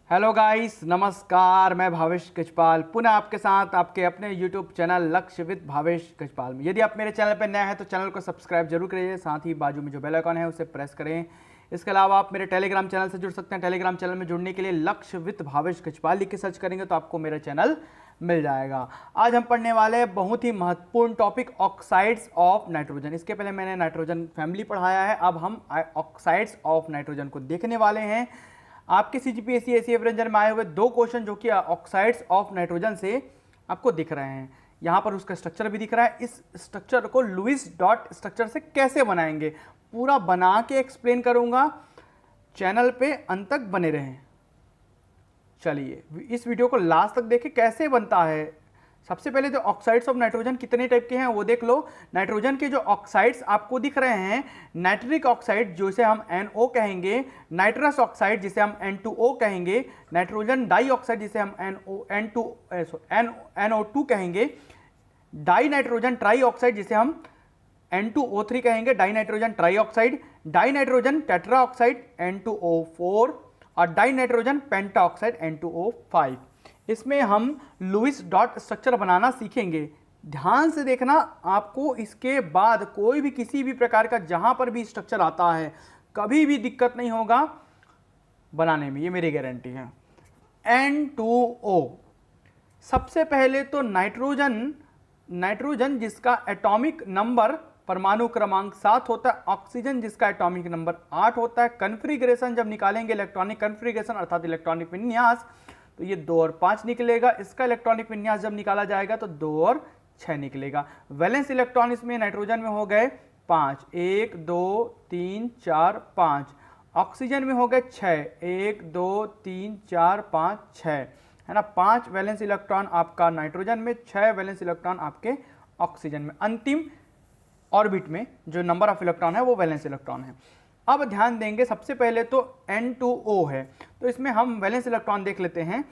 Hello guys, नमस्कार। मैं भावेश कचपाल पुनः आपके साथ आपके अपने यूट्यूब चैनल लक्ष्य विद भावेश कचपाल में। यदि आप मेरे चैनल पर नए हैं तो चैनल को सब्सक्राइब जरूर करिए, साथ ही बाजू में जो बेल आइकन है उसे प्रेस करें। इसके अलावा आप मेरे टेलीग्राम चैनल से जुड़ सकते हैं। टेलीग्राम चैनल में जुड़ने के लिए लक्ष्य विद भावेश कचपाल लिख के सर्च करेंगे तो आपको मेरा चैनल मिल जाएगा। आज हम पढ़ने वाले हैं बहुत ही महत्वपूर्ण टॉपिक, ऑक्साइड्स ऑफ नाइट्रोजन। इसके पहले मैंने नाइट्रोजन फैमिली पढ़ाया है, अब हम ऑक्साइड्स ऑफ नाइट्रोजन को देखने वाले हैं। आपके सीजीपीएससी एसीएफ रेंजर में आए हुए दो क्वेश्चन जो कि ऑक्साइड्स ऑफ नाइट्रोजन से आपको दिख रहे हैं। यहाँ पर उसका स्ट्रक्चर भी दिख रहा है। इस स्ट्रक्चर को लुईस डॉट स्ट्रक्चर से कैसे बनाएंगे पूरा बना के एक्सप्लेन करूंगा। चैनल पे अंत तक बने रहें। चलिए इस वीडियो को लास्ट तक देखें कैसे बनता है। सबसे पहले तो ऑक्साइड्स ऑफ नाइट्रोजन कितने टाइप के हैं वो देख लो। नाइट्रोजन के जो ऑक्साइड्स आपको दिख रहे हैं, नाइट्रिक ऑक्साइड जिसे हम NO कहेंगे, नाइट्रस ऑक्साइड जिसे हम N2O कहेंगे, नाइट्रोजन डाइऑक्साइड जिसे हम NO2 कहेंगे, डाई नाइट्रोजन ट्राई ऑक्साइड जिसे हम N2O3 कहेंगे, die nitrogen try oxide, die nitrogen tetra oxide N2O4 और डाई नाइट्रोजन पेंटा ऑक्साइड N2O5। इसमें हम लुईस डॉट स्ट्रक्चर बनाना सीखेंगे। ध्यान से देखना, आपको इसके बाद कोई भी किसी भी प्रकार का जहां पर भी स्ट्रक्चर आता है कभी भी दिक्कत नहीं होगा बनाने में, ये मेरी गारंटी है। N2O सबसे पहले तो नाइट्रोजन जिसका एटॉमिक नंबर परमाणु क्रमांक 7 होता है, ऑक्सीजन जिसका एटॉमिक नंबर 8 होता है। कन्फिग्रेशन जब निकालेंगे इलेक्ट्रॉनिक कन्फिग्रेशन अर्थात इलेक्ट्रॉनिक विन्यास, तो ये 2 और 5 निकलेगा। इसका इलेक्ट्रॉनिक विन्यास जब निकाला जाएगा तो 2 और 6 निकलेगा। वैलेंस इलेक्ट्रॉन इसमें नाइट्रोजन में हो गए 5, 1 2 3 4 5। ऑक्सीजन में हो गए 6, 1 2 3 4 5 6, है ना। 5 वैलेंस इलेक्ट्रॉन आपका नाइट्रोजन में, 6 वैलेंस इलेक्ट्रॉन आपके ऑक्सीजन में। अंतिम ऑर्बिट में जो नंबर ऑफ इलेक्ट्रॉन है वो वैलेंस इलेक्ट्रॉन है। अब ध्यान देंगे, सबसे पहले तो N2O है, तो इसमें हम वैलेंस इलेक्ट्रॉन देख लेते हैं।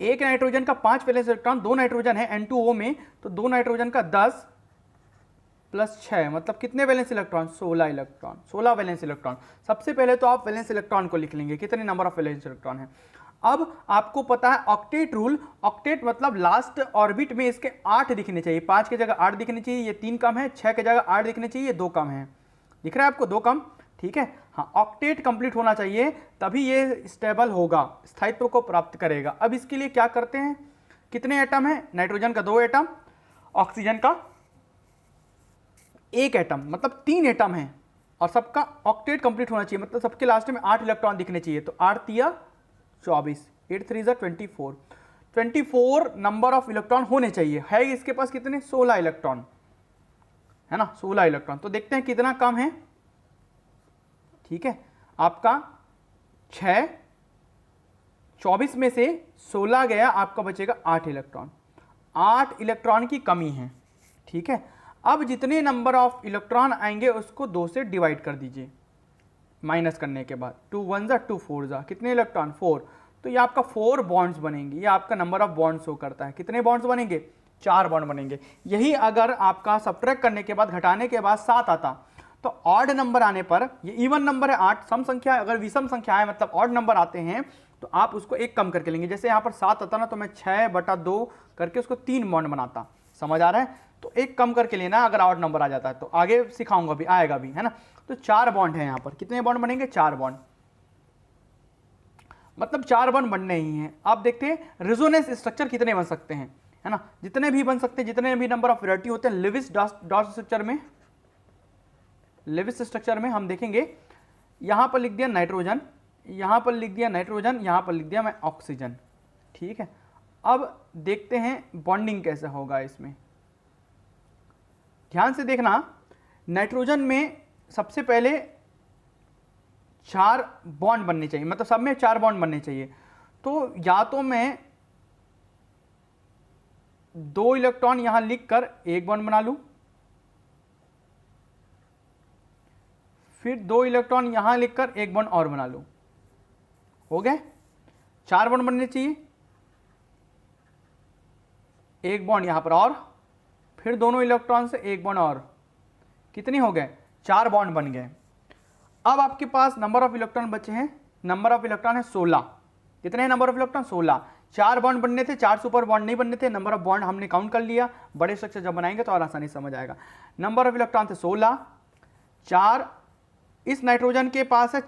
एक नाइट्रोजन का 5 वैलेंस इलेक्ट्रॉन, 2 नाइट्रोजन है N2O में, तो 2 नाइट्रोजन का 10 प्लस 6 मतलब कितने valence electron? 16 electron, 16 valence electron. सबसे पहले तो आप वैलेंस इलेक्ट्रॉन को लिख लेंगे, कितने नंबर ऑफ वैलेंस इलेक्ट्रॉन है। अब आपको पता है ऑक्टेट रूल, ऑक्टेट मतलब लास्ट ऑर्बिट में इसके 8 दिखने चाहिए। 5 की जगह 8 दिखने चाहिए, ये 3 कम है। 6 की जगह 8 दिखने चाहिए, ये 2 कम है। दिख रहा है आपको 2 कम, ठीक है। हाँ, ऑक्टेट कंप्लीट होना चाहिए तभी ये स्टेबल होगा, स्थायित्व को प्राप्त करेगा। अब इसके लिए क्या करते हैं, कितने एटम है? नाइट्रोजन का 2 एटम, ऑक्सीजन का 1 एटम, मतलब 3 एटम है। और सबका ऑक्टेट कंप्लीट होना चाहिए, मतलब सबके लास्ट में 8 इलेक्ट्रॉन दिखने चाहिए। तो 8 तिया 24, 8 3 24, 24 नंबर ऑफ इलेक्ट्रॉन होने चाहिए। है इसके पास कितने? 16 इलेक्ट्रॉन, है ना, 16 इलेक्ट्रॉन। तो देखते हैं कितना कम है। ठीक है, आपका 6, 24 में से 16 गया, आपका बचेगा 8 इलेक्ट्रॉन। 8 इलेक्ट्रॉन की कमी है, ठीक है। अब जितने नंबर ऑफ इलेक्ट्रॉन आएंगे उसको 2 से डिवाइड कर दीजिए, माइनस करने के बाद 2 1 जा 2 4 जा, कितने इलेक्ट्रॉन? 4। तो ये आपका 4 बॉन्ड्स बनेंगे। ये आपका नंबर ऑफ बॉन्ड्स शो करता है। कितने बॉन्ड्स बनेंगे? 4 बॉन्ड बनेंगे। यही अगर आपका सब्ट्रैक्ट करने के बाद, घटाने के बाद 7 आता, तो ऑड नंबर आने पर, ये इवन नंबर है 8, सम संख्या है। अगर विषम संख्या है मतलब ऑड नंबर आते हैं तो आप उसको 1 कम करके लेंगे। जैसे यहाँ पर 7 आता ना, तो मैं 6/2 करके उसको 3 बॉन्ड बनाता। समझ आ रहा है? तो 1 कम करके लेना अगर ऑड नंबर आ जाता है तो। आगे सिखाऊंगा भी, आएगा भी, है ना। तो 4 बॉन्ड है यहाँ पर। कितने बॉन्ड बनेंगे? 4 बॉन्ड, मतलब 4 बॉन्ड बनने ही हैं। आप देखते हैं रेजोनेंस स्ट्रक्चर कितने बन सकते हैं, है ना। जितने भी बन सकते हैं, जितने भी नंबर ऑफ वैरायटी होते हैं। लेविस डॉट स्ट्रक्चर में, लेविस स्ट्रक्चर में हम देखेंगे, यहां पर लिख दिया नाइट्रोजन, यहां पर लिख दिया नाइट्रोजन, यहां पर लिख दिया मैं ऑक्सीजन, ठीक है। अब देखते हैं बॉन्डिंग कैसे होगा इसमें। ध्यान से देखना, नाइट्रोजन में सबसे पहले 4 बॉन्ड बनने चाहिए, मतलब सब में 4 बॉन्ड बनने चाहिए। तो या तो मैं 2 इलेक्ट्रॉन यहां लिखकर 1 बॉन्ड बना लूं, फिर 2 इलेक्ट्रॉन यहां लिखकर 1 बॉन्ड और बना लूं। हो गए 4 बॉन्ड बनने चाहिए। 1 बॉन्ड यहां पर और, फिर दोनों इलेक्ट्रॉन से 1 बॉन्ड और। कितने हो गए? 4 बॉन्ड बन गए। अब आपके पास नंबर ऑफ इलेक्ट्रॉन बचे हैं नंबर ऑफ इलेक्ट्रॉन है 16। कितने हैं नंबर ऑफ इलेक्ट्रॉन? 16। 4 बॉन्ड बनने थे, 4 सुपर बॉन्ड नहीं बनने थे, नंबर ऑफ बॉन्ड हमने काउंट कर लिया। बड़े स्ट्रक्चर जब बनाएंगे तो और आसानी से समझ आएगा। नंबर ऑफ इलेक्ट्रॉन थे 16। 4 इस नाइट्रोजन के पास है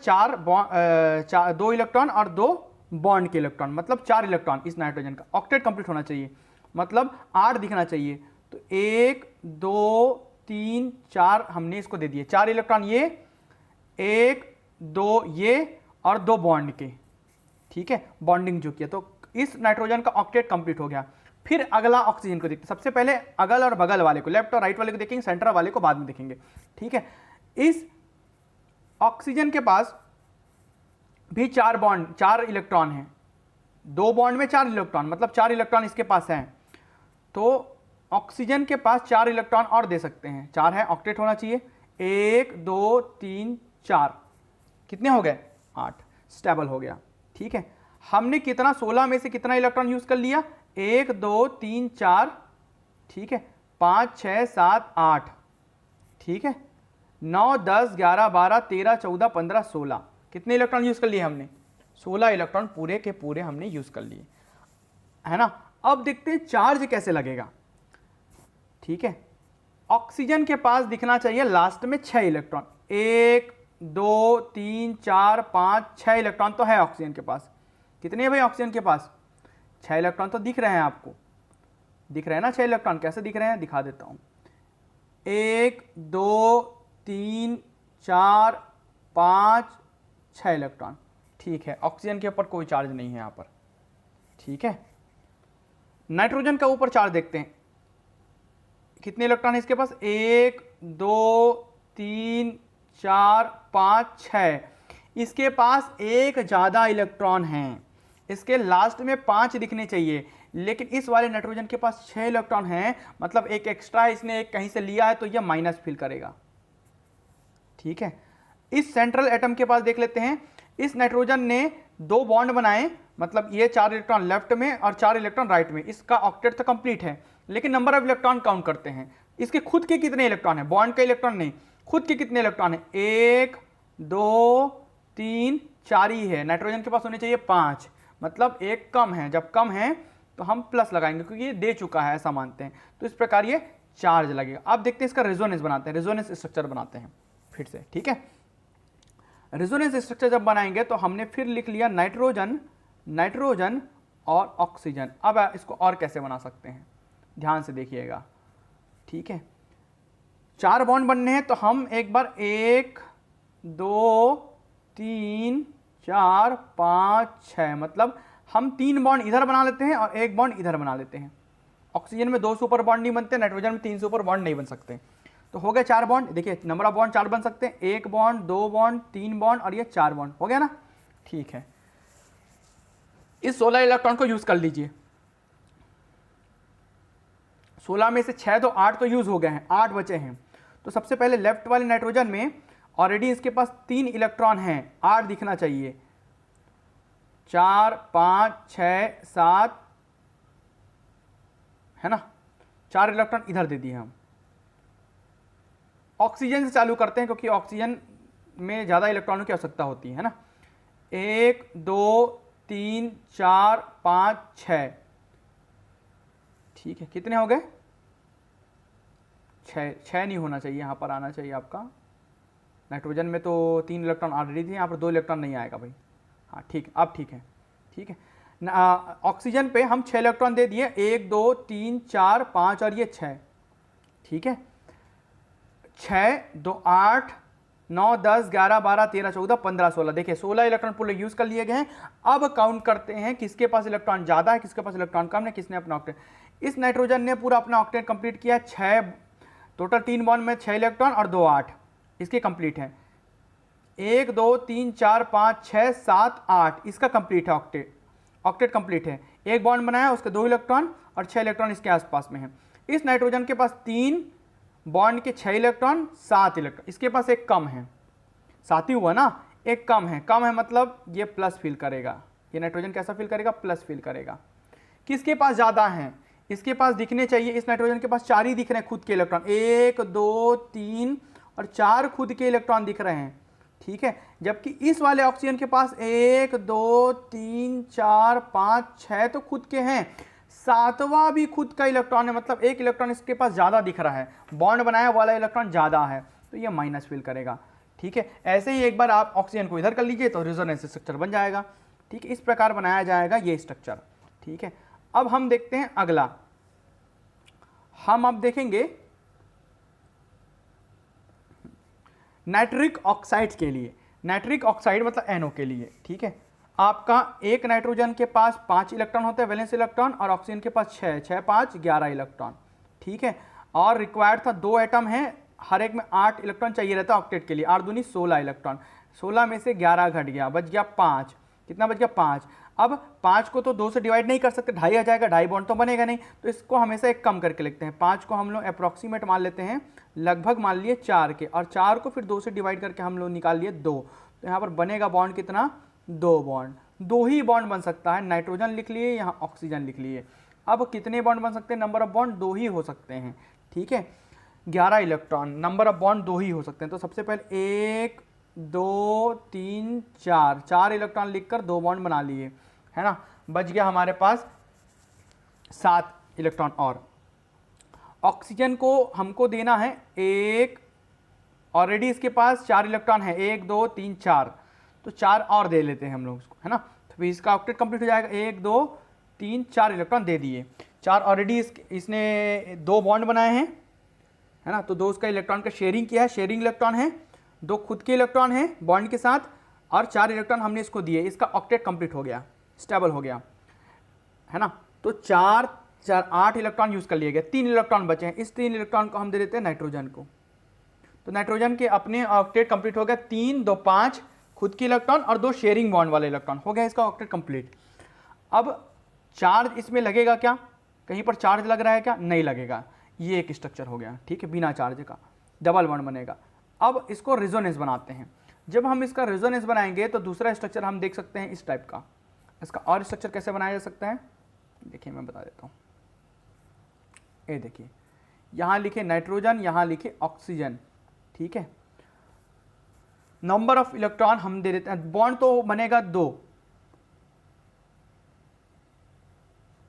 2 इलेक्ट्रॉन और 2 बॉन्ड के इलेक्ट्रॉन, मतलब 4 इलेक्ट्रॉन इस नाइट्रोजन का। ऑक्टेट कंप्लीट होना चाहिए, मतलब 8 दिखना चाहिए। तो 1 2 3 4 हमने इसको दे दिए 4 इलेक्ट्रॉन, ये 1 2 ये और 2 बॉन्ड के, ठीक है, बॉन्डिंग जो किया। तो इस नाइट्रोजन का ऑक्टेट कंप्लीट हो गया। फिर अगला ऑक्सीजन को देखते हैं। सबसे पहले अगल और बगल वाले को, लेफ्ट और राइट वाले को देखेंगे, सेंटर वाले को बाद में देखेंगे, ठीक है। इस ऑक्सीजन के पास भी 4 इलेक्ट्रॉन हैं। 2 बॉन्ड में 4 इलेक्ट्रॉन, मतलब 4 इलेक्ट्रॉन इसके पास हैं। तो ऑक्सीजन के पास 4 इलेक्ट्रॉन और दे सकते हैं। 4 है, ऑक्टेट होना चाहिए। 1 2 3 4, कितने हो गए? 8, स्टेबल हो गया, ठीक है। हमने कितना 16 में से कितना इलेक्ट्रॉन यूज कर लिया? 1 2 3 4, ठीक है, 5 6 7 8, ठीक है, 9 10 11 12 13 14 15 16, कितने इलेक्ट्रॉन यूज कर लिए हमने? 16 इलेक्ट्रॉन पूरे के पूरे हमने यूज कर लिए, है ना। अब देखते हैं चार्ज कैसे लगेगा, ठीक है। ऑक्सीजन के पास दिखना चाहिए लास्ट में 6 इलेक्ट्रॉन। 1 2 3 4 5 6 इलेक्ट्रॉन तो है ऑक्सीजन के पास। कितने हैं भाई ऑक्सीजन के पास? 6 इलेक्ट्रॉन तो दिख रहे हैं आपको, दिख रहे हैं ना 6 इलेक्ट्रॉन। कैसे दिख रहे हैं दिखा देता हूं। 1 2 3 4 5 6 इलेक्ट्रॉन, ठीक है। ऑक्सीजन के ऊपर कोई चार्ज नहीं है यहां पर, ठीक है। नाइट्रोजन का ऊपर चार्ज देखते हैं, कितने इलेक्ट्रॉन है इसके पास? 1 2 3 4 5 6, इसके पास एक ज्यादा इलेक्ट्रॉन है। इसके लास्ट में 5 दिखने चाहिए, लेकिन इस वाले नाइट्रोजन के पास 6 इलेक्ट्रॉन हैं, मतलब एक एक्स्ट्रा है, इसने एक कहीं से लिया है तो यह माइनस फील करेगा, ठीक है। इस सेंट्रल एटम के पास देख लेते हैं। इस नाइट्रोजन ने 2 बॉन्ड बनाए, मतलब ये 4 इलेक्ट्रॉन लेफ्ट में और 4 इलेक्ट्रॉन राइट में। इसका ऑक्टेट तो कंप्लीट है, लेकिन नंबर ऑफ इलेक्ट्रॉन काउंट करते हैं। इसके खुद के कितने इलेक्ट्रॉन है? बॉन्ड का इलेक्ट्रॉन नहीं, खुद के कितने इलेक्ट्रॉन है? 1 2 3 4 ही है। नाइट्रोजन के पास होने चाहिए 5, मतलब एक कम है। जब कम है तो हम प्लस लगाएंगे, क्योंकि ये दे चुका है ऐसा मानते हैं। तो इस प्रकार ये चार्ज लगेगा। अब देखते हैं इसका रेजोनेंस बनाते हैं, रेजोनेंस स्ट्रक्चर बनाते हैं फिर से, ठीक है। रेजोनेंस स्ट्रक्चर जब बनाएंगे तो हमने फिर लिख लिया नाइट्रोजन, नाइट्रोजन और ऑक्सीजन। अब इसको और कैसे बना सकते हैं, ध्यान से देखिएगा, ठीक है। 4 बॉन्ड बनने हैं तो हम एक बार 1 2 3 4 5 6, मतलब हम 3 बॉन्ड इधर बना लेते हैं और 1 बॉन्ड इधर बना लेते हैं। ऑक्सीजन में 2 सुपर बॉन्ड नहीं बनते, नाइट्रोजन में 3 सुपर बॉन्ड नहीं बन सकते। तो हो गए 4 बॉन्ड। देखिए नंबर ऑफ बॉन्ड 4 बन सकते हैं, 1 बॉन्ड 2 बॉन्ड 3 बॉन्ड और ये 4 बॉन्ड हो गया ना, ठीक है। इस 16 इलेक्ट्रॉन को यूज कर लीजिए। 16 में से 6 तो 8 तो यूज हो गए हैं, 8 बचे हैं। तो सबसे पहले लेफ्ट वाले नाइट्रोजन में ऑलरेडी इसके पास 3 इलेक्ट्रॉन हैं, 8 दिखना चाहिए। 4 5 6 7 है ना, 4 इलेक्ट्रॉन इधर दे दिए हम। ऑक्सीजन से चालू करते हैं, क्योंकि ऑक्सीजन में ज़्यादा इलेक्ट्रॉनों की आवश्यकता होती है ना। 1 2 3 4 5 6, ठीक है। कितने हो गए? 6 नहीं होना चाहिए, यहाँ पर आना चाहिए आपका। नाइट्रोजन में तो 3 इलेक्ट्रॉन ऑलरेडी थे, यहाँ पर 2 इलेक्ट्रॉन नहीं आएगा भाई। हाँ ठीक, अब ठीक है, ठीक है। ऑक्सीजन पे हम 6 इलेक्ट्रॉन दे दिए, 1 2 3 4 5 और ये 6, ठीक है। 6 2 8 9 10 11 12 13 14 15 16, देखिए 16 इलेक्ट्रॉन पूरे यूज कर लिए गए हैं। अब काउंट करते हैं किसके पास इलेक्ट्रॉन ज्यादा है, किसके पास इलेक्ट्रॉन कम है, किसने अपना ऑक्टेट। इस नाइट्रोजन ने पूरा अपना ऑक्टेट कंप्लीट किया। 6 टोटल 3 बॉन्ड में 6 इलेक्ट्रॉन और 2 8 इसके कंप्लीट है। 1 2 3 4 5 6 7 8 इसका कंप्लीट है, ऑक्टेट कंप्लीट है। 1 बॉन्ड बनाया, उसके 2 इलेक्ट्रॉन और 6 इलेक्ट्रॉन इसके आसपास में है। इस नाइट्रोजन के पास 3 बॉन्ड के 6 इलेक्ट्रॉन 7 इलेक्ट्रॉन, इसके पास एक कम है, 7 ही हुआ ना, एक कम है। कम है मतलब ये प्लस फील करेगा, ये नाइट्रोजन कैसा फील करेगा? प्लस फील करेगा। किसके पास ज़्यादा है? इसके पास दिखने चाहिए, इस नाइट्रोजन के पास 4 ही दिख रहे हैं खुद के इलेक्ट्रॉन, 1 2 3 और 4 खुद के इलेक्ट्रॉन दिख रहे हैं। ठीक है, जबकि इस वाले ऑक्सीजन के पास 1 2 3 4 5 6 तो खुद के हैं, सातवां भी खुद का इलेक्ट्रॉन है, मतलब एक इलेक्ट्रॉन इसके पास ज़्यादा दिख रहा है, बॉन्ड बनाया वाला इलेक्ट्रॉन ज़्यादा है, तो ये माइनस फील करेगा। ठीक है, ऐसे ही एक बार आप ऑक्सीजन को इधर कर लीजिए तो रेजोनेंस स्ट्रक्चर बन जाएगा। ठीक है, इस प्रकार बनाया जाएगा ये स्ट्रक्चर। ठीक है, अब हम देखते हैं अगला, हम अब देखेंगे नाइट्रिक ऑक्साइड के लिए। नाइट्रिक ऑक्साइड मतलब NO के लिए। ठीक है, आपका एक नाइट्रोजन के पास 5 इलेक्ट्रॉन होते हैं वैलेंस इलेक्ट्रॉन, और ऑक्सीजन के पास 6 5 11 इलेक्ट्रॉन। ठीक है, और रिक्वायर्ड था 2 एटम है, हर एक में 8 इलेक्ट्रॉन चाहिए रहता है ऑक्टेट के लिए, 8 दूनी 16 इलेक्ट्रॉन, 16 में से 11 घट गया, बच गया 5। कितना बच गया? 5। अब 5 को तो 2 से डिवाइड नहीं कर सकते, 2.5 आ जाएगा, 2.5 बॉन्ड तो बनेगा नहीं, तो इसको हमेशा एक कम करके लिखते हैं। 5 को हम लोग अप्रॉक्सीमेट मान लेते हैं, लगभग मान लिए 4 के, और 4 को फिर 2 से डिवाइड करके हम लोग निकाल लिए 2, तो यहाँ पर बनेगा बॉन्ड कितना? 2 बॉन्ड। 2 ही बॉन्ड बन सकता है, नाइट्रोजन लिख लिए, यहाँ ऑक्सीजन लिख लिए। अब कितने बॉन्ड बन सकते हैं? नंबर ऑफ बॉन्ड 2 ही हो सकते हैं। ठीक है, 11 इलेक्ट्रॉन, नंबर ऑफ बॉन्ड 2 ही हो सकते हैं, तो सबसे पहले 1 2 3 4, 4 इलेक्ट्रॉन लिखकर 2 बॉन्ड बना लिए, है ना, बच गया हमारे पास 7 इलेक्ट्रॉन। और ऑक्सीजन को हमको देना है 1, ऑलरेडी इसके पास 4 इलेक्ट्रॉन है, 1 2 3 4, तो 4 और दे लेते हैं हम लोग इसको, है ना, तो फिर इसका ऑक्टेट कंप्लीट हो जाएगा। 1 2 3 4 इलेक्ट्रॉन दे दिए, 4 ऑलरेडी इसने 2 बॉन्ड बनाए हैं, है ना, तो 2 उसका इलेक्ट्रॉन का शेयरिंग किया है, शेयरिंग इलेक्ट्रॉन है, 2 खुद के इलेक्ट्रॉन है बॉन्ड के साथ, और 4 इलेक्ट्रॉन हमने इसको दिए, इसका ऑक्टेट कंप्लीट हो गया, स्टेबल हो गया, है ना, तो 4 4 8 इलेक्ट्रॉन यूज कर लिए गए, 3 इलेक्ट्रॉन बचे हैं, इस 3 इलेक्ट्रॉन को हम दे देते हैं नाइट्रोजन को, तो नाइट्रोजन के अपने ऑक्टेट कंप्लीट हो गया, 3 2 5 खुद की इलेक्ट्रॉन और 2 शेयरिंग बॉन्ड वाले इलेक्ट्रॉन, हो गया इसका ऑक्टेट कंप्लीट। अब चार्ज इसमें लगेगा क्या? कहीं पर चार्ज लग रहा है क्या? नहीं लगेगा, ये एक स्ट्रक्चर हो गया। ठीक है, बिना चार्ज का डबल बॉन्ड बनेगा। अब इसको रेजोनेंस बनाते हैं, जब हम इसका रेजोनेंस बनाएंगे तो दूसरा स्ट्रक्चर हम देख सकते हैं इस टाइप का। इसका और स्ट्रक्चर कैसे बनाया जा सकता है, देखिए मैं बता देता हूँ। ये देखिए, यहाँ लिखे नाइट्रोजन, यहाँ लिखे ऑक्सीजन। ठीक है, नंबर ऑफ इलेक्ट्रॉन हम दे देते हैं, बॉन्ड तो बनेगा 2,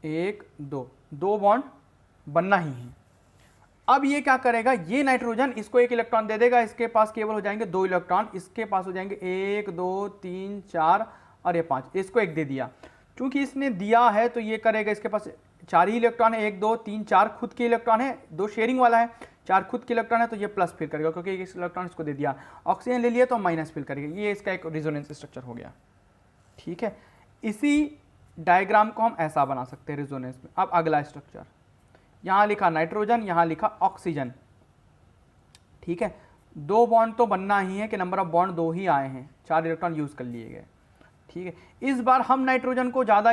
1 2, 2 बॉन्ड बनना ही है। अब ये क्या करेगा, ये नाइट्रोजन इसको 1 इलेक्ट्रॉन दे देगा, इसके पास केवल हो जाएंगे 2 इलेक्ट्रॉन, इसके पास हो जाएंगे 1 2 3 4 और ये 5, इसको 1 दे दिया। क्योंकि इसने दिया है तो ये करेगा, इसके पास 4 ही इलेक्ट्रॉन है, 1 2 3 4 खुद के इलेक्ट्रॉन है, 2 शेयरिंग वाला है, 4 खुद के इलेक्ट्रॉन है, तो ये प्लस फिल करेगा क्योंकि 1 इलेक्ट्रॉन इसको दे दिया। ऑक्सीजन ले लिया तो माइनस फिल करेगा, ये इसका एक रेजोनेंस स्ट्रक्चर हो गया। ठीक है, इसी डायग्राम को हम ऐसा बना सकते हैं रेजोनेंस में। अब अगला स्ट्रक्चर, यहाँ लिखा नाइट्रोजन, यहाँ लिखा ऑक्सीजन। ठीक है, 2 बॉन्ड तो बनना ही है कि नंबर ऑफ बॉन्ड 2 ही आए हैं, 4 इलेक्ट्रॉन यूज कर लिए गए। ठीक है, इस बार हम नाइट्रोजन को ज़्यादा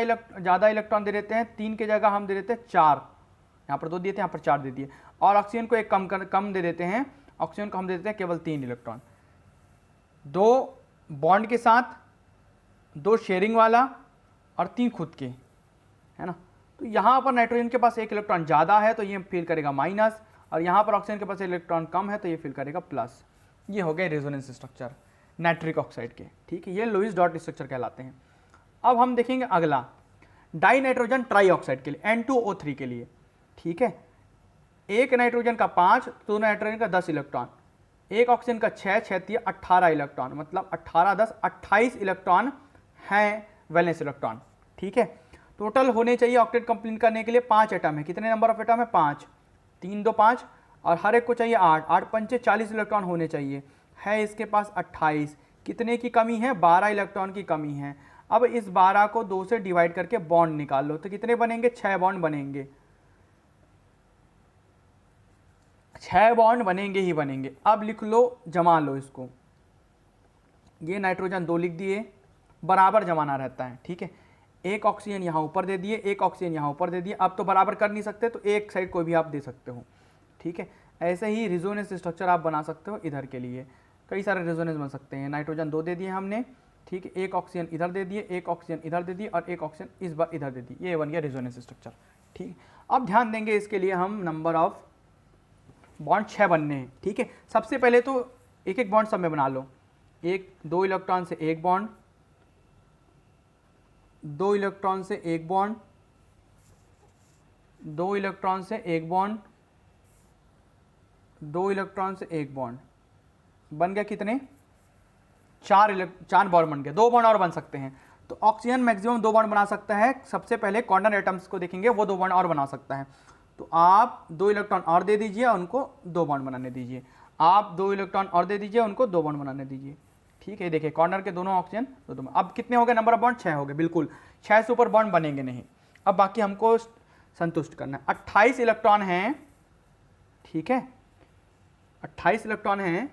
इलेक्ट्रॉन दे देते हैं, 3 की जगह हम दे देते हैं 4, यहाँ पर 2 दिए थे, यहाँ पर 4 दे दिए, और ऑक्सीजन को एक कम दे देते हैं, ऑक्सीजन को हम दे देते हैं केवल 3 इलेक्ट्रॉन, 2 बॉन्ड के साथ, 2 शेयरिंग वाला और 3 खुद के, है ना। तो यहाँ पर नाइट्रोजन के पास 1 इलेक्ट्रॉन ज़्यादा है तो ये फील करेगा माइनस, और यहाँ पर ऑक्सीजन के पास इलेक्ट्रॉन कम है तो ये फील करेगा प्लस। ये हो गए रेजोनेंस स्ट्रक्चर नाइट्रिक ऑक्साइड के। ठीक है, ये लुईस डॉट स्ट्रक्चर कहलाते हैं। अब हम देखेंगे अगला डाई नाइट्रोजन ट्राई ऑक्साइड के लिए, N2O3 के लिए। ठीक है, एक नाइट्रोजन का 5, 2 नाइट्रोजन का 10 इलेक्ट्रॉन, एक ऑक्सीजन का 6 6 18 इलेक्ट्रॉन, मतलब 18 10 28 इलेक्ट्रॉन हैं वैलेंस इलेक्ट्रॉन। ठीक है, टोटल होने चाहिए ऑक्टेट कंप्लीट करने के लिए 5 एटम है। कितने नंबर ऑफ एटम है? 5, 3 2 5, और हर एक को चाहिए 8, 8 पंचे 40 इलेक्ट्रॉन होने चाहिए, है इसके पास 28। कितने की कमी है? 12 इलेक्ट्रॉन की कमी है। अब इस 12 को 2 से डिवाइड करके बॉन्ड निकाल लो, तो कितने बनेंगे? 6 बॉन्ड बनेंगे, 6 बॉन्ड बनेंगे ही बनेंगे। अब लिख लो, जमा लो इसको, ये नाइट्रोजन 2 लिख दिए, बराबर जमाना रहता है। ठीक है, एक ऑक्सीजन यहाँ ऊपर दे दिए, एक ऑक्सीजन यहाँ ऊपर दे दिए, अब तो बराबर कर नहीं सकते तो एक साइड कोई भी आप दे सकते हो। ठीक है, ऐसे ही रेजोनेंस स्ट्रक्चर आप बना सकते हो इधर के लिए, कई सारे रेजोनेंस बन सकते हैं। नाइट्रोजन 2 दे दिए हमने, ठीक है, एक ऑक्सीजन इधर दे दिए, एक ऑक्सीजन इधर दे दिए, और एक ऑक्सीजन इस बार इधर दे दी, ये बन गया रेजोनेंस स्ट्रक्चर। ठीक, अब ध्यान देंगे इसके लिए हम नंबर ऑफ बॉन्ड 6 बनने हैं। ठीक है, सबसे पहले तो एक एक बॉन्ड सब में बना लो, दो इलेक्ट्रॉन से एक बॉन्ड, दो इलेक्ट्रॉन से एक बॉन्ड, दो इलेक्ट्रॉन से एक बॉन्ड, दो इलेक्ट्रॉन से एक बॉन्ड, बन गया कितने? चार बॉन्ड बन गए। दो बॉन्ड और बन सकते हैं। तो ऑक्सीजन मैक्सिमम दो बॉन्ड बना सकता है। सबसे पहले कॉर्नर एटम्स को देखेंगे, वो दो बॉन्ड और बना सकता है। तो आप दो इलेक्ट्रॉन और दे दीजिए, उनको दो बॉन्ड बनाने दीजिए। आप दो इलेक्ट्रॉन और दे दीजिए, उनको दो बॉन्ड बनाने दीजिए। ठीक है, देखिए कॉर्नर के दोनों ऑक्सीजन दो। अब कितने हो गए नंबर ऑफ बॉन्ड? 6 हो गए। बिल्कुल 6 से ऊपर बॉन्ड बनेंगे नहीं। अब बाकी हमको संतुष्ट करना है। 28 इलेक्ट्रॉन हैं। ठीक है, 28 इलेक्ट्रॉन हैं।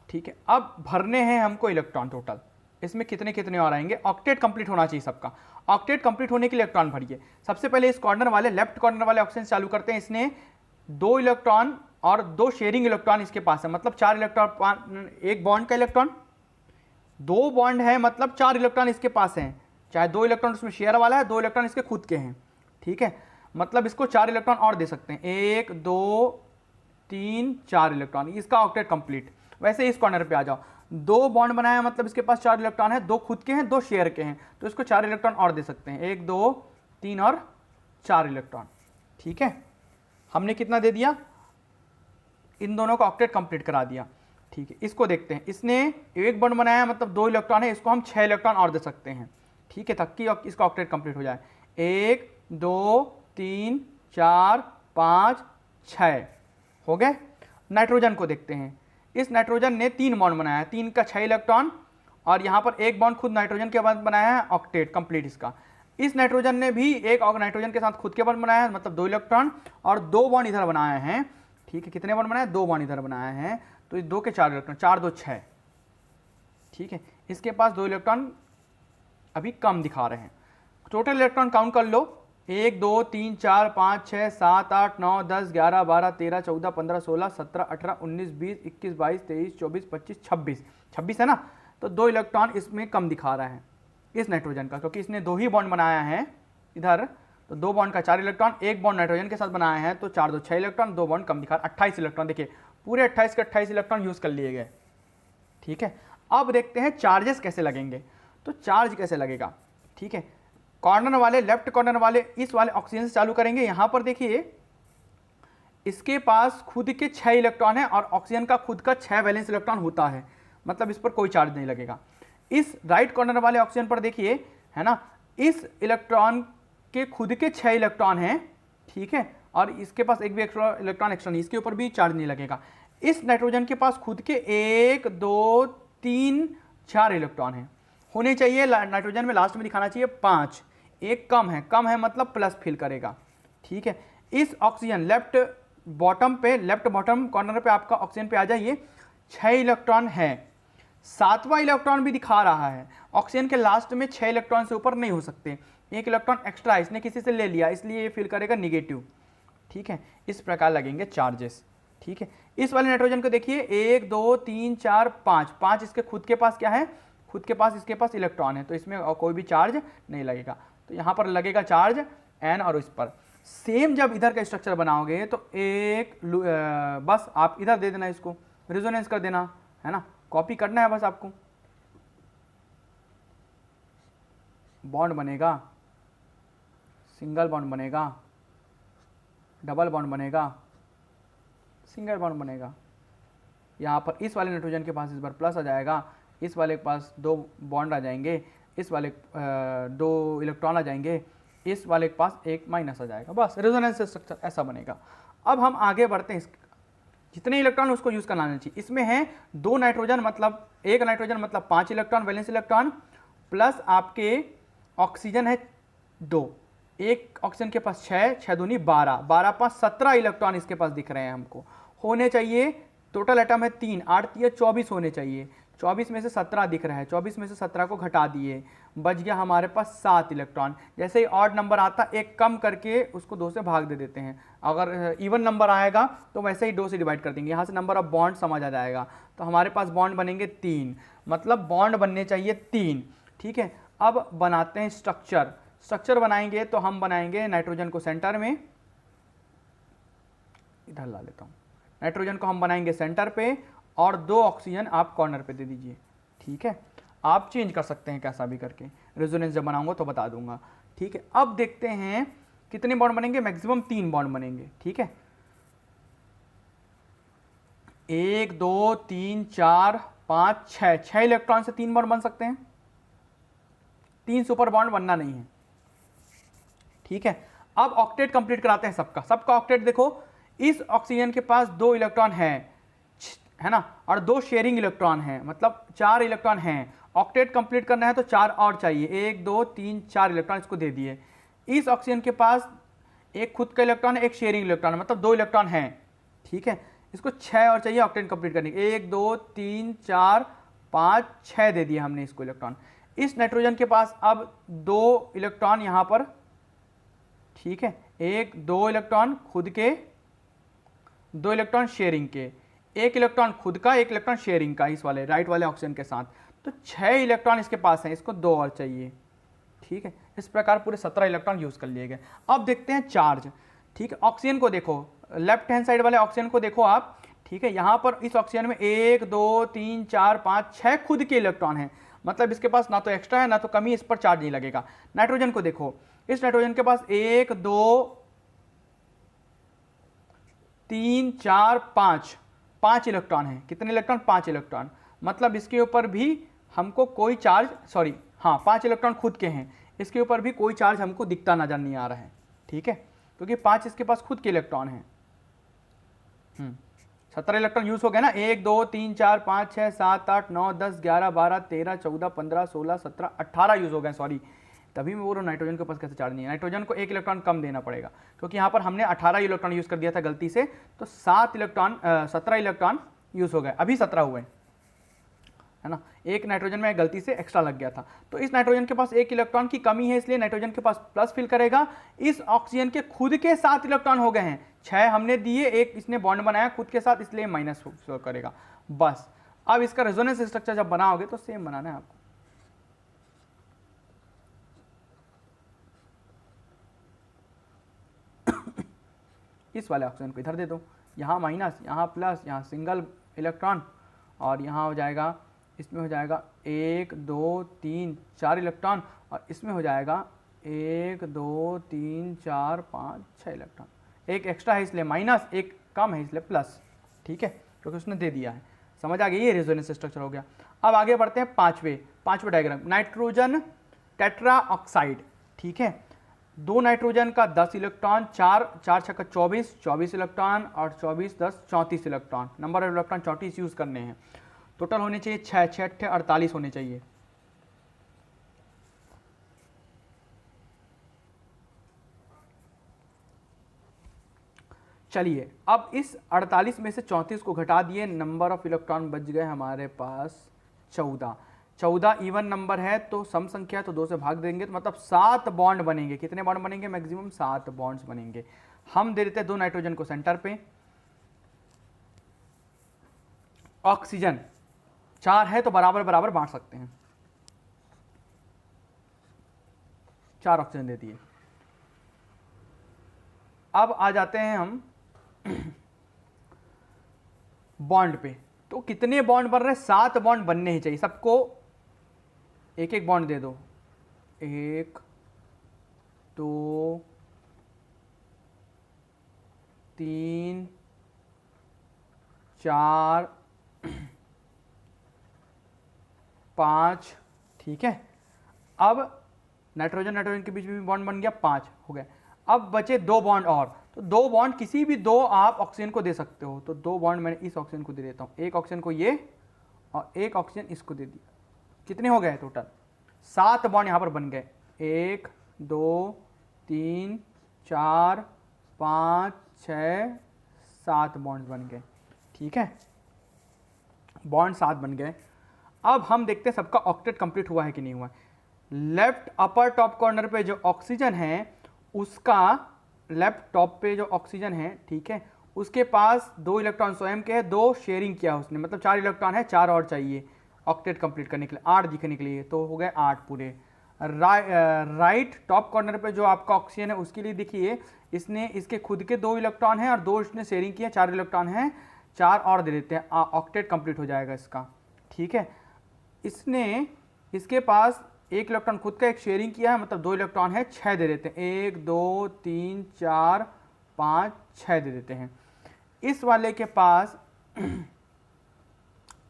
ठीक है, अब भरने हैं हमको इलेक्ट्रॉन टोटल। इसमें कितने कितने और आएंगे? ऑक्टेट कंप्लीट होना चाहिए सबका। ऑक्टेट कंप्लीट होने के लिए इलेक्ट्रॉन भरिए। सबसे पहले इस कॉर्नर वाले, लेफ्ट कॉर्नर वाले ऑक्सीजन चालू करते हैं। इसने दो इलेक्ट्रॉन और दो शेयरिंग इलेक्ट्रॉन इसके पास है, मतलब 4 इलेक्ट्रॉन, एक बॉन्ड का इलेक्ट्रॉन, दो बॉन्ड है मतलब 4 इलेक्ट्रॉन इसके पास हैं। चाहे दो इलेक्ट्रॉन उसमें शेयर वाला है, दो इलेक्ट्रॉन इसके खुद के हैं। ठीक है, मतलब इसको 4 इलेक्ट्रॉन और दे सकते हैं। 1 2 3 4 इलेक्ट्रॉन, इसका ऑक्टेट कंप्लीट। वैसे इस कॉर्नर पे आ जाओ, दो बॉन्ड बनाया मतलब इसके पास 4 इलेक्ट्रॉन है, दो खुद के हैं, दो शेयर के हैं, तो इसको 4 इलेक्ट्रॉन और दे सकते हैं। 1 2 3 और 4 इलेक्ट्रॉन। ठीक है, हमने कितना दे दिया? इन दोनों का ऑक्टेट कंप्लीट करा दिया। ठीक है, इसको देखते हैं। इसने एक बॉन्ड बनाया मतलब दो इलेक्ट्रॉन है, इसको हम 6 इलेक्ट्रॉन और दे सकते हैं। ठीक है, ताकि इसका ऑक्टेट कंप्लीट हो जाए। 1 2 3 4 5 6 हो गए। नाइट्रोजन को देखते हैं। इस नाइट्रोजन ने 3 बॉन्ड बनाया है, 3 का 6 इलेक्ट्रॉन, और यहाँ पर एक बॉन्ड खुद नाइट्रोजन के बाद बनाया है, ऑक्टेट कंप्लीट इसका। इस नाइट्रोजन ने भी एक और नाइट्रोजन के साथ खुद के बॉन्ड बनाया है, मतलब 2 इलेक्ट्रॉन, और 2 बॉन्ड इधर बनाए हैं। ठीक है, कितने बॉन्ड बनाए? 2 बॉन्ड इधर बनाए हैं, तो इस 2 के 4 इलेक्ट्रॉन, 4 2 6। ठीक है, इसके पास 2 इलेक्ट्रॉन अभी कम दिखा रहे हैं। टोटल इलेक्ट्रॉन काउंट कर लो। 1 2 3 4 5 6 7 8 9 10 11 12 13 14 15 16 17 18 19 20 21 22 23 24 25 26 26 है ना। तो 2 इलेक्ट्रॉन इसमें कम दिखा रहा है इस नाइट्रोजन का, क्योंकि इसने 2 ही बॉन्ड बनाया है इधर। तो 2 बॉन्ड का 4 इलेक्ट्रॉन, एक बॉन्ड नाइट्रोजन के साथ बनाया है, तो 4 2 6 इलेक्ट्रॉन, 2 बॉन्ड कम दिखा रहा है। 28 इलेक्ट्रॉन, देखिए पूरे 28 के 28 इलेक्ट्रॉन यूज कर लिए गए। ठीक है, अब देखते हैं चार्जेस कैसे लगेंगे। तो चार्ज कैसे लगेगा? ठीक है, कॉर्नर वाले, लेफ्ट कॉर्नर वाले इस वाले ऑक्सीजन से चालू करेंगे। यहां पर देखिए इसके पास खुद के 6 इलेक्ट्रॉन है, और ऑक्सीजन का खुद का 6 वैलेंस इलेक्ट्रॉन होता है, मतलब इस पर कोई चार्ज नहीं लगेगा। इस राइट कॉर्नर वाले ऑक्सीजन पर देखिए, है ना, इस इलेक्ट्रॉन के खुद के 6 इलेक्ट्रॉन हैं। ठीक है, और इसके पास एक भी इलेक्ट्रॉन एक्स्ट्रा नहीं, इसके ऊपर भी चार्ज नहीं लगेगा। इस नाइट्रोजन के पास खुद के 1 2 3 4 इलेक्ट्रॉन हैं, होने चाहिए। नाइट्रोजन में लास्ट में दिखाना चाहिए 5, एक कम है मतलब प्लस फील करेगा। ठीक है, इस ऑक्सीजन लेफ्ट बॉटम कॉर्नर पे आपका ऑक्सीजन पे आ जाइए, 6 इलेक्ट्रॉन है। 7वां इलेक्ट्रॉन भी दिखा रहा है। ऑक्सीजन के लास्ट में 6 इलेक्ट्रॉन से ऊपर नहीं हो सकते, एक इलेक्ट्रॉन एक्स्ट्रा है, इसने किसी से ले लिया, इसलिए ये फील करेगा निगेटिव। ठीक है, इस प्रकार लगेंगे चार्जेस। ठीक है, इस वाले नाइट्रोजन को देखिए, 1 2 3 4 5 इसके खुद के पास क्या है? खुद के पास इसके पास इलेक्ट्रॉन है, तो इसमें कोई भी चार्ज नहीं लगेगा। तो यहाँ पर लगेगा चार्ज एन, और इस पर सेम जब इधर का स्ट्रक्चर बनाओगे तो एक बस आप इधर दे देना, इसको रेजोनेंस कर देना, है ना, कॉपी करना है बस आपको। बॉन्ड बनेगा, सिंगल बॉन्ड बनेगा, डबल बॉन्ड बनेगा, सिंगल बॉन्ड बनेगा। यहाँ पर इस वाले नाइट्रोजन के पास इस बार प्लस आ जाएगा, इस वाले के पास 2 बॉन्ड आ जाएंगे, इस वाले 2 इलेक्ट्रॉन आ जाएंगे, इस वाले के पास एक माइनस आ जाएगा। बस रेजोनेंस स्ट्रक्चर ऐसा बनेगा। अब हम आगे बढ़ते हैं, जितने इलेक्ट्रॉन उसको यूज करना चाहिए। इसमें है 2 नाइट्रोजन मतलब एक नाइट्रोजन मतलब 5 इलेक्ट्रॉन वैलेंस इलेक्ट्रॉन, प्लस आपके ऑक्सीजन है 2, एक ऑक्सीजन के पास 6 6 दूनी 12 12 5 17 इलेक्ट्रॉन इसके पास दिख रहे हैं हमको, होने चाहिए। टोटल एटम है 3 8 3 24 होने चाहिए। 24 में से 17 दिख रहा है, 24 में से 17 को घटा दिए, बच गया हमारे पास 7 इलेक्ट्रॉन। जैसे ही ऑड नंबर आता एक कम करके उसको 2 से भाग दे देते हैं। अगर इवन नंबर आएगा तो वैसे ही 2 से डिवाइड कर देंगे, यहाँ से नंबर ऑफ बॉन्ड समझ आ जाएगा। तो हमारे पास बॉन्ड बनेंगे 3, मतलब बॉन्ड बनने चाहिए 3। ठीक है, अब बनाते हैं स्ट्रक्चर बनाएंगे तो हम बनाएंगे नाइट्रोजन को सेंटर में, इधर ला लेता हूँ, नाइट्रोजन को हम बनाएंगे सेंटर पे, और 2 ऑक्सीजन आप कॉर्नर पे दे दीजिए। ठीक है, आप चेंज कर सकते हैं कैसा भी करके, रेजोनेंस जब बनाऊंगा तो बता दूंगा। ठीक है, अब देखते हैं कितने बॉन्ड बनेंगे, मैक्सिमम 3 बॉन्ड बनेंगे। ठीक है, 1 2 3 4 5 6 इलेक्ट्रॉन से 3 बॉन्ड बन सकते हैं, 3 सुपर बॉन्ड बनना नहीं है। ठीक है, अब ऑक्टेट कंप्लीट कराते हैं सबका ऑक्टेट। देखो, इस ऑक्सीजन के पास 2 इलेक्ट्रॉन है ना, और 2 शेयरिंग इलेक्ट्रॉन है, मतलब 4 इलेक्ट्रॉन हैं। ऑक्टेट कंप्लीट करना है तो 4 और चाहिए, 1 2 3 4 इलेक्ट्रॉन इसको दे दिए। इस ऑक्सीजन के पास एक खुद का इलेक्ट्रॉन है, एक शेयरिंग इलेक्ट्रॉन है, मतलब 2 इलेक्ट्रॉन हैं। ठीक है, इसको 6 और चाहिए ऑक्टेट कंप्लीट करने के, 1 2 3 4 5 6 दे दिए हमने इसको इलेक्ट्रॉन। इस नाइट्रोजन के पास अब 2 इलेक्ट्रॉन यहाँ पर। ठीक है, 1 2 इलेक्ट्रॉन खुद के, 2 इलेक्ट्रॉन शेयरिंग के, 1 इलेक्ट्रॉन खुद का, 1 इलेक्ट्रॉन शेयरिंग का, इस वाले राइट वाले ऑक्सीजन के साथ। तो 6 इलेक्ट्रॉन इसके पास हैं, इसको 2 और चाहिए। ठीक है, इस प्रकार पूरे 17 इलेक्ट्रॉन यूज कर लिए गए। अब देखते हैं चार्ज। ठीक है, ऑक्सीजन को देखो, लेफ्ट हैंड साइड वाले ऑक्सीजन को देखो आप। ठीक है, यहां पर इस ऑक्सीजन में 1 2 3 4 5 6 खुद के इलेक्ट्रॉन हैं, मतलब इसके पास ना तो एक्स्ट्रा है ना तो कमी, इस पर चार्ज नहीं लगेगा। नाइट्रोजन को देखो, इस नाइट्रोजन के पास 1 2 3 4 5 इलेक्ट्रॉन है। कितने इलेक्ट्रॉन? 5 इलेक्ट्रॉन, मतलब इसके ऊपर भी हमको कोई चार्ज, सॉरी हाँ 5 इलेक्ट्रॉन खुद के हैं, इसके ऊपर भी कोई चार्ज हमको दिखता नजर नहीं आ रहा है। ठीक है, क्योंकि 5 इसके पास खुद के इलेक्ट्रॉन हैं। 17 इलेक्ट्रॉन यूज हो गए ना, 1 2 3 4 5 6 7 8 9 10 11 12 13 14 15 16 17 18 यूज हो गए, सॉरी। तभी मैं बोल रहा हूँ नाइट्रोजन के पास कैसे चार्ज नहीं है। नाइट्रोजन को 1 इलेक्ट्रॉन कम देना पड़ेगा, क्योंकि यहाँ पर हमने 18 इलेक्ट्रॉन यूज कर दिया था गलती से, तो 17 इलेक्ट्रॉन यूज हो गए, अभी 17 हुए, है ना। एक नाइट्रोजन में गलती से एक्स्ट्रा लग गया था, तो इस नाइट्रोजन के पास 1 इलेक्ट्रॉन की कमी है, इसलिए नाइट्रोजन के पास प्लस फिल करेगा। इस ऑक्सीजन के खुद के 7 इलेक्ट्रॉन हो गए हैं, 6 हमने दिए, 1 इसने बॉन्ड बनाया खुद के साथ, इसलिए माइनस करेगा बस। अब इसका रेजोनेंस स्ट्रक्चर जब बनाओगे तो सेम बनाना है आपको। इस वाले ऑक्सीजन को इधर दे दो, यहाँ माइनस, यहाँ प्लस, यहाँ सिंगल इलेक्ट्रॉन, और यहाँ हो जाएगा, इसमें हो जाएगा 1 2 3 4 इलेक्ट्रॉन, और इसमें हो जाएगा 1 2 3 4 5 6 इलेक्ट्रॉन। एक एक्स्ट्रा है इसलिए माइनस, एक कम है इसलिए प्लस। ठीक है, क्योंकि उसने दे दिया है। समझ आ गई, ये रेजोनेंस स्ट्रक्चर हो गया। अब आगे बढ़ते हैं पांचवें डायग्राम, नाइट्रोजन टेट्रा ऑक्साइड। ठीक है, 2 नाइट्रोजन का 10 इलेक्ट्रॉन, 4 6 24 इलेक्ट्रॉन, और 24 10 34 electron, number of electron 34 use करने हैं। टोटल होने चाहिए 6 6 8 48 होने चाहिए। चलिए, अब इस 48 में से 34 को घटा दिए, नंबर ऑफ इलेक्ट्रॉन बच गए हमारे पास 14। 14 इवन नंबर है तो सम संख्या है, तो 2 से भाग देंगे तो मतलब 7 बॉन्ड बनेंगे। कितने बॉन्ड बनेंगे? मैक्सिमम 7 बॉन्ड्स बनेंगे। हम दे देते हैं 2 नाइट्रोजन को सेंटर पे, ऑक्सीजन 4 है तो बराबर बराबर बांट सकते हैं, 4 ऑक्सीजन दे दिए। अब आ जाते हैं हम बॉन्ड पे, तो कितने बॉन्ड बन रहे हैं? 7 बॉन्ड बनने ही चाहिए, सबको एक एक बॉन्ड दे दो, 1 2 3 4 5। ठीक है, अब नाइट्रोजन के बीच में भी बॉन्ड बन गया, 5 हो गए। अब बचे 2 बॉन्ड और, तो 2 बॉन्ड किसी भी 2 आप ऑक्सीजन को दे सकते हो, तो 2 बॉन्ड मैंने इस ऑक्सीजन को दे देता हूँ, एक ऑक्सीजन को ये और एक ऑक्सीजन इसको दे दिया। कितने हो गए टोटल? 7 बॉन्ड यहाँ पर बन गए, 1 2 3 4 5 6 7 बॉन्ड बन गए। ठीक है, बॉन्ड 7 बन गए। अब हम देखते हैं सबका ऑक्टेट कंप्लीट हुआ है कि नहीं हुआ। लेफ्ट अपर टॉप कॉर्नर पे जो ऑक्सीजन है, उसका लेफ्ट टॉप पे जो ऑक्सीजन है, ठीक है, उसके पास 2 इलेक्ट्रॉन स्वयं के हैं, 2 शेयरिंग किया उसने, मतलब 4 इलेक्ट्रॉन है, 4 और चाहिए ऑक्टेट कंप्लीट करने के लिए, 8 दिखने के लिए, तो हो गए 8 पूरे। राइट टॉप कॉर्नर पे जो आपका ऑक्सीजन है उसके लिए देखिए, इसने इसके खुद के 2 इलेक्ट्रॉन हैं और 2 इसने शेयरिंग किया, 4 इलेक्ट्रॉन हैं, 4 और दे देते हैं, ऑक्टेट कंप्लीट हो जाएगा इसका। ठीक है, इसके पास एक इलेक्ट्रॉन खुद का एक शेयरिंग किया है, मतलब 2 इलेक्ट्रॉन है, 6 दे देते हैं, 1 2 3 4 5 6 दे देते हैं। इस वाले के पास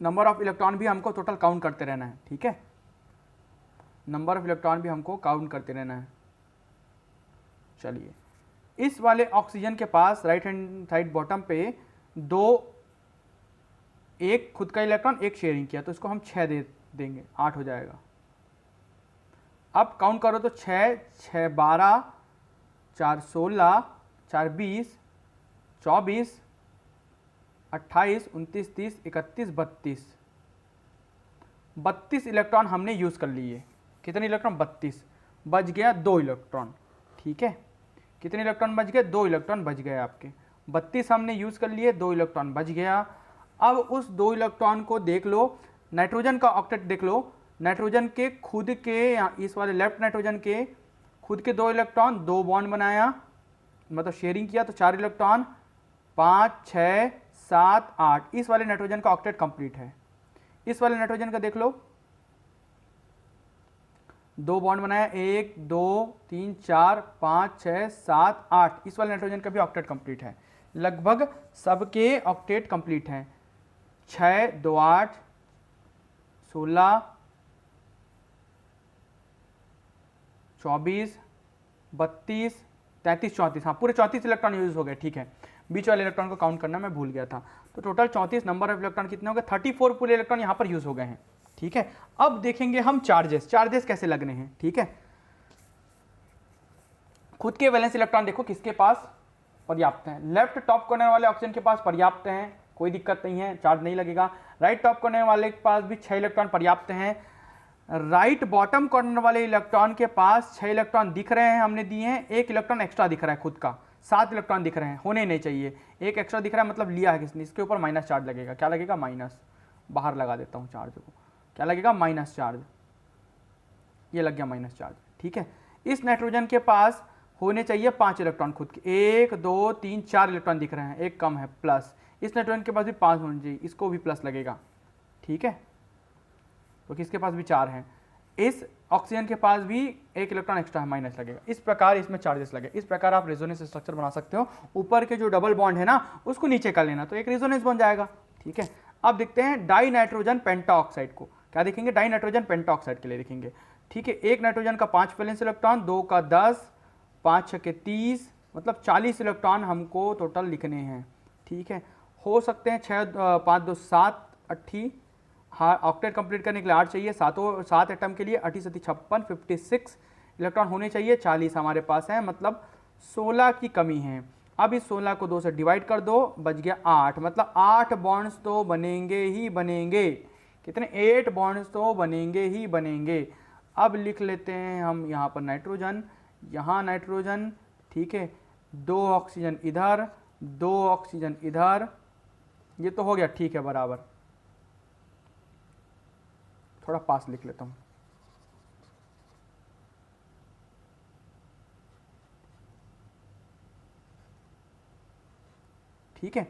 नंबर ऑफ इलेक्ट्रॉन भी हमको टोटल काउंट करते रहना है। ठीक है, नंबर ऑफ इलेक्ट्रॉन भी हमको काउंट करते रहना है। चलिए, इस वाले ऑक्सीजन के पास राइट हैंड साइड बॉटम पे एक खुद का इलेक्ट्रॉन एक शेयरिंग किया, तो इसको हम 6 दे देंगे, 8 हो जाएगा। अब काउंट करो तो 6 6 12 4 16 4 20 24 28 29 30 31 32 इलेक्ट्रॉन हमने यूज कर लिए। कितने इलेक्ट्रॉन? 32। बच गया 2 इलेक्ट्रॉन। ठीक है, कितने इलेक्ट्रॉन बच गए? 2 इलेक्ट्रॉन बच गए आपके। 32 हमने यूज कर लिए, 2 इलेक्ट्रॉन बच गया। अब उस 2 इलेक्ट्रॉन को देख लो, नाइट्रोजन का ऑक्टेट देख लो। नाइट्रोजन के खुद के, इस वाले लेफ्ट नाइट्रोजन के खुद के 2 इलेक्ट्रॉन, 2 बॉन्ड बनाया, मतलब शेयरिंग किया, तो 4 इलेक्ट्रॉन, 5 6 7 8। इस वाले नाइट्रोजन का ऑक्टेट कंप्लीट है। इस वाले नाइट्रोजन का देख लो, 2 बॉन्ड बनाया, 1 2 3 4 5 6 7 8। इस वाले नाइट्रोजन का भी ऑक्टेट कंप्लीट है। लगभग सबके ऑक्टेट कंप्लीट हैं। 6 2 8 16 24 32 33 34, हाँ पूरे 34 इलेक्ट्रॉन यूज हो गए। ठीक है, बीच वाले इलेक्ट्रॉन को काउंट करना मैं भूल गया था। तो टोटल 34 नंबर ऑफ इलेक्ट्रॉन कितने हो गए? 34 पूरे इलेक्ट्रॉन यहाँ पर यूज हो गए हैं। ठीक है, अब देखेंगे हम चार्जेस कैसे लगने हैं। ठीक है, खुद के वैलेंस इलेक्ट्रॉन देखो किसके पास पर्याप्त हैं। लेफ्ट टॉप कॉर्नर वाले ऑक्सीजन के पास पर्याप्त हैं, कोई दिक्कत नहीं है, चार्ज नहीं लगेगा। राइट टॉप कॉर्नर वाले के पास भी 6 इलेक्ट्रॉन पर्याप्त हैं। राइट बॉटम कॉर्नर वाले इलेक्ट्रॉन के पास 6 इलेक्ट्रॉन दिख रहे हैं, हमने दिए हैं। 1 इलेक्ट्रॉन एक्स्ट्रा दिख रहा है खुद का, 7 इलेक्ट्रॉन दिख रहे हैं, होने नहीं चाहिए। 1 एक्स्ट्रा दिख रहा है, मतलब लिया है किसने, इसके ऊपर माइनस चार्ज लगेगा। क्या लगेगा? माइनस। बाहर लगा देता हूँ चार्ज को, क्या लगेगा? Minus charge. ये लग गया माइनस चार्ज। ठीक है, इस नाइट्रोजन के पास होने चाहिए 5 इलेक्ट्रॉन खुद के, 1 2 3 4 इलेक्ट्रॉन दिख रहे हैं, एक कम है, प्लस। इस नाइट्रोजन के पास भी 5 होने चाहिए, इसको भी प्लस लगेगा। ठीक है, तो किसके पास भी 4 हैं। इस ऑक्सीजन के पास भी 1 इलेक्ट्रॉन एक्स्ट्रा है, माइनस लगेगा। इस प्रकार इसमें चार्जेस लगे। इस प्रकार आप रेजोनेंस स्ट्रक्चर बना सकते हो। ऊपर के जो डबल बॉन्ड है ना, उसको नीचे कर लेना, तो एक रेजोनेंस बन जाएगा। ठीक है, अब देखते हैं डाई नाइट्रोजन पेंटाऑक्साइड को। क्या देखेंगे? डाई नाइट्रोजन पेंटाऑक्साइड के लिए देखेंगे। ठीक है, एक नाइट्रोजन का 5 वैलेंस इलेक्ट्रॉन, 2 का 10, 5 6 के 30, मतलब 40 इलेक्ट्रॉन हमको टोटल लिखने हैं। ठीक है, हो सकते हैं 6 5 2 7 8, हाँ ऑक्टेट कंप्लीट करने के लिए 8 चाहिए, 7 एटम के लिए 8 7 56, 56 इलेक्ट्रॉन होने चाहिए। 40 हमारे पास है, मतलब 16 की कमी है। अब इस 16 को 2 से डिवाइड कर दो, बच गया 8, मतलब 8 बॉन्ड्स तो बनेंगे ही बनेंगे। कितने? 8 बॉन्ड्स तो बनेंगे ही बनेंगे। अब लिख लेते हैं हम यहाँ पर नाइट्रोजन, यहाँ नाइट्रोजन। ठीक है, 2 ऑक्सीजन इधर, 2 ऑक्सीजन इधर, ये तो हो गया। ठीक है, बराबर। थोड़ा पास लिख लेता हूँ। ठीक है,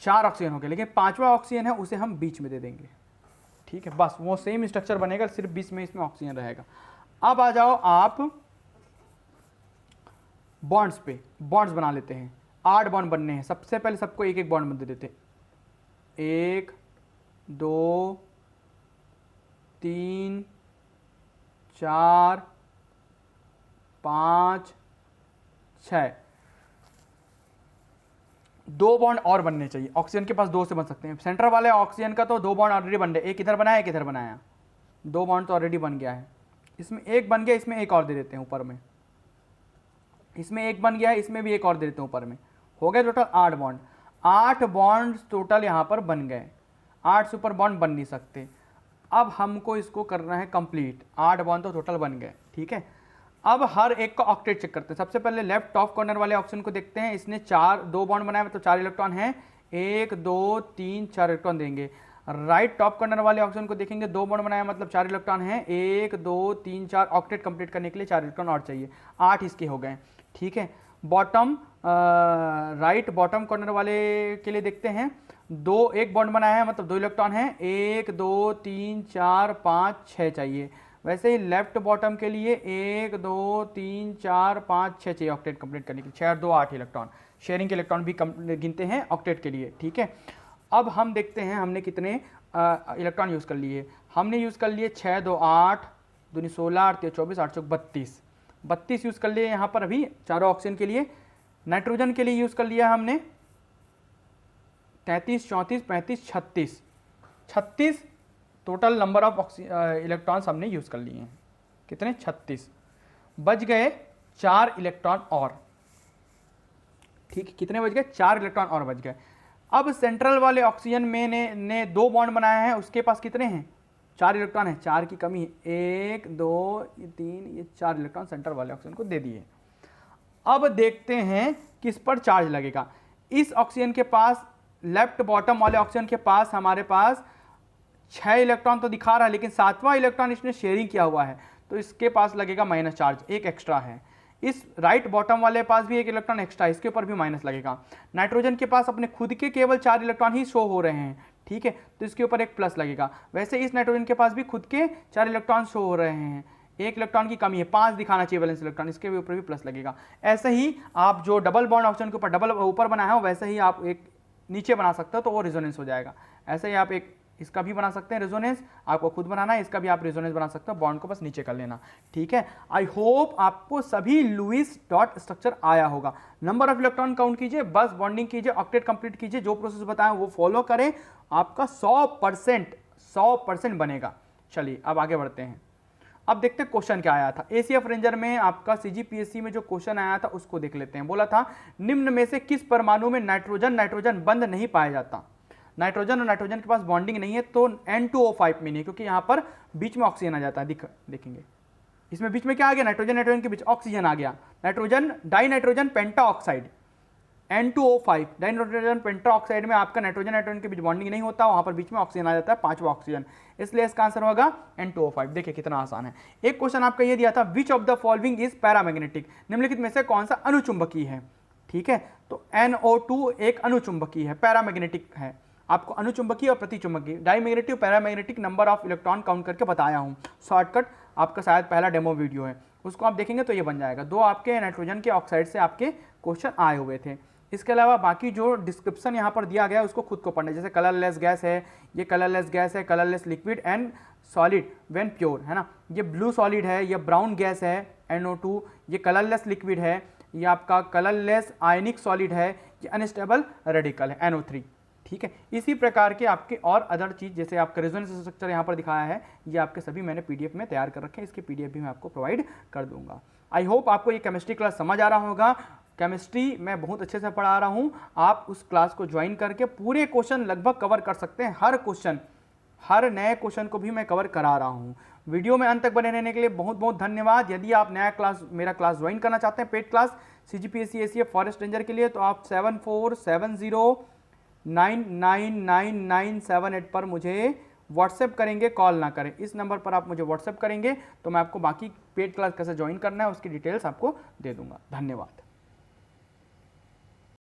4 ऑक्सीजन हो गए, लेकिन 5वां ऑक्सीजन है उसे हम बीच में दे देंगे। ठीक है, बस वो सेम स्ट्रक्चर बनेगा, सिर्फ बीच में इसमें ऑक्सीजन रहेगा। अब आ जाओ आप बॉन्ड्स पे, बॉन्ड्स बना लेते हैं। 8 बॉन्ड बनने हैं। सबसे पहले सबको एक एक बॉन्ड दे देते हैं। 1 2 3 4 5 6, 2 बॉन्ड और बनने चाहिए। ऑक्सीजन के पास 2 से बन सकते हैं। सेंटर वाले ऑक्सीजन का तो 2 बॉन्ड ऑलरेडी बन रहे, एक इधर बनाया, एक इधर बनाया, 2 बॉन्ड तो ऑलरेडी बन गया है। इसमें एक बन गया, इसमें एक और दे देते हैं ऊपर में। इसमें एक बन गया है, इसमें भी एक और दे देते हैं ऊपर में। हो गए टोटल 8 बॉन्ड। 8 बॉन्ड टोटल यहाँ पर बन गए। 8 से ऊपर बॉन्ड बन नहीं सकते। अब हमको इसको करना है कंप्लीट। 8 बॉन्ड तो टोटल बन गए। ठीक है, अब हर एक का ऑक्टेट चेक करते हैं। सबसे पहले लेफ्ट टॉप कॉर्नर वाले ऑक्सीजन को देखते हैं। इसने 2 बॉन्ड बनाया, मतलब 4 इलेक्ट्रॉन हैं। 1 2 3 4 इलेक्ट्रॉन देंगे। राइट टॉप कॉर्नर वाले ऑक्सीजन को देखेंगे, 2 बॉन्ड बनाया, मतलब 4 इलेक्ट्रॉन हैं। 1 2 3 4, ऑक्टेट कंप्लीट करने के लिए 4 इलेक्ट्रॉन और चाहिए, 8 इसके हो गए। ठीक है, बॉटम राइट बॉटम कॉर्नर वाले के लिए देखते हैं। एक बॉन्ड बनाया है, मतलब 2 इलेक्ट्रॉन हैं, 1 2 3 4 5 6 चाहिए। वैसे ही लेफ्ट बॉटम के लिए 1 2 3 4 5 6 चाहिए ऑक्टेट कंप्लीट करने के लिए। 6 और 2 8 इलेक्ट्रॉन, शेयरिंग के इलेक्ट्रॉन भी गिनते हैं ऑक्टेट के लिए, ठीक है। अब हम देखते हैं हमने कितने इलेक्ट्रॉन यूज़ कर लिए। हमने यूज़ कर लिए 6 2 8 2 16 8 3 24 8 चौक 32 यूज़ कर लिए यहाँ पर अभी चारों ऑक्सीजन के लिए। नाइट्रोजन के लिए यूज़ कर लिया हमने 33 34 35 36 टोटल नंबर ऑफ इलेक्ट्रॉन्स हमने यूज़ कर लिए हैं। कितने? 36। बच गए 4 इलेक्ट्रॉन और, ठीक है। कितने बच गए? 4 इलेक्ट्रॉन और बच गए। अब सेंट्रल वाले ऑक्सीजन में ने 2 बॉन्ड बनाया है, उसके पास कितने हैं? 4 इलेक्ट्रॉन है, 4 की कमी है। 1 2 3 ये 4 इलेक्ट्रॉन सेंट्रल वाले ऑक्सीजन को दे दिए। अब देखते हैं किस पर चार्ज लगेगा। इस ऑक्सीजन के पास, लेफ्ट बॉटम वाले ऑक्सीजन के पास हमारे पास 6 इलेक्ट्रॉन तो दिखा रहा है, लेकिन 7वां इलेक्ट्रॉन इसने शेयरिंग किया हुआ है, तो इसके पास लगेगा माइनस चार्ज, एक एक्स्ट्रा है। इस राइट बॉटम वाले पास भी एक इलेक्ट्रॉन एक्स्ट्रा, इसके ऊपर भी माइनस लगेगा। नाइट्रोजन के पास अपने खुद के केवल 4 इलेक्ट्रॉन ही शो हो रहे हैं, ठीक है, तो इसके ऊपर एक प्लस लगेगा। वैसे इस नाइट्रोजन के पास भी खुद के 4 इलेक्ट्रॉन शो हो रहे हैं, एक इलेक्ट्रॉन की कमी है, 5 दिखाना चाहिए वैलेंस इलेक्ट्रॉन, इसके भी ऊपर भी प्लस लगेगा। ऐसे ही आप जो डबल बॉन्ड ऑक्सीजन के ऊपर डबल ऊपर बनाया है वैसे ही आप एक नीचे बना सकते हो, तो वो रेजोनेंस हो जाएगा। ऐसे ही आप एक इसका भी बना सकते हैं रेजोनेंस, आपको खुद बनाना है, इसका भी आप रेजोनेंस बना सकते हो, बॉन्ड को बस नीचे कर लेना, ठीक है। आई होप आपको सभी लुईस डॉट स्ट्रक्चर आया होगा। नंबर ऑफ इलेक्ट्रॉन काउंट कीजिए, बस बॉन्डिंग कीजिए, ऑक्टेट कंप्लीट कीजिए, जो प्रोसेस बताया वो फॉलो करें, आपका 100% बनेगा। चलिए अब आगे बढ़ते हैं। अब देखते हैं क्वेश्चन क्या आया था। एसीएफ रेंजर में आपका सीजीपीएससी में जो क्वेश्चन आया था उसको देख लेते हैं। बोला था निम्न में से किस परमाणु में नाइट्रोजन बंद नहीं पाया जाता। नाइट्रोजन और नाइट्रोजन के पास बॉन्डिंग नहीं है, तो N2O5 में नहीं, क्योंकि यहां पर बीच में ऑक्सीजन आ जाता है। देखेंगे इसमें बीच में क्या आ गया, नाइट्रोजन के बीच ऑक्सीजन आ गया, नाइट्रोजन डाइनाइट्रोजन पेंटा ऑक्साइड N2O5, डाइनाइट्रोजन पेंटा ऑक्साइड में आपका नाइट्रोजन के बीच बॉन्डिंग नहीं होता, वहां पर बीच में ऑक्सीजन आ जाता है, 5वां ऑक्सीजन, इसलिए इसका आंसर होगा N2O5। देखिए कितना आसान है। एक क्वेश्चन आपका ये दिया था, which of the following is paramagnetic, निम्नलिखित में से कौन सा अनुचुंबकीय है, ठीक है। तो NO2 एक अनुचुंबकीय है, पैरामैग्नेटिक है। आपको अनुचुंबकीय और प्रतिचुंबकीय, diamagnetic, paramagnetic number of electron count करके बताया हूं। शॉर्टकट आपका शायद पहला डेमो वीडियो है, उसको आप देखेंगे तो ये बन जाएगा। 2 आपके नाइट्रोजन के ऑक्साइड से आपके क्वेश्चन आए हुए थे। इसके अलावा बाकी जो डिस्क्रिप्शन यहाँ पर दिया गया है उसको खुद को पढ़ना है। जैसे कलरलेस गैस है, ये कलरलेस गैस है, colourless liquid and solid when pure, है ना। ये ब्लू सॉलिड है, ये ब्राउन गैस है NO2, ये कलरलेस लिक्विड है, ये आपका कलरलेस आयनिक सॉलिड है, ये अनस्टेबल रेडिकल है NO3, ठीक है। इसी प्रकार के आपके और अदर चीज़, जैसे आपका रेजोनेंस स्ट्रक्चर यहाँ पर दिखाया है, ये आपके सभी मैंने PDF में तैयार कर रखे हैं, इसकी PDF भी मैं आपको प्रोवाइड कर दूंगा। आई होप आपको ये केमिस्ट्री क्लास समझ आ रहा होगा। केमिस्ट्री मैं बहुत अच्छे से पढ़ा रहा हूँ, आप उस क्लास को ज्वाइन करके पूरे क्वेश्चन लगभग कवर कर सकते हैं। हर क्वेश्चन, हर नए क्वेश्चन को भी मैं कवर करा रहा हूँ। वीडियो में अंत तक बने रहने के लिए बहुत बहुत धन्यवाद। यदि आप मेरा क्लास ज्वाइन करना चाहते हैं, paid class CGPSC ACF forest ranger के लिए, तो आप 7470999978 पर मुझे व्हाट्सएप करेंगे, कॉल ना करें। इस नंबर पर आप मुझे व्हाट्सएप करेंगे तो मैं आपको बाकी पेड क्लास कैसे ज्वाइन करना है उसकी डिटेल्स आपको दे दूंगा। धन्यवाद।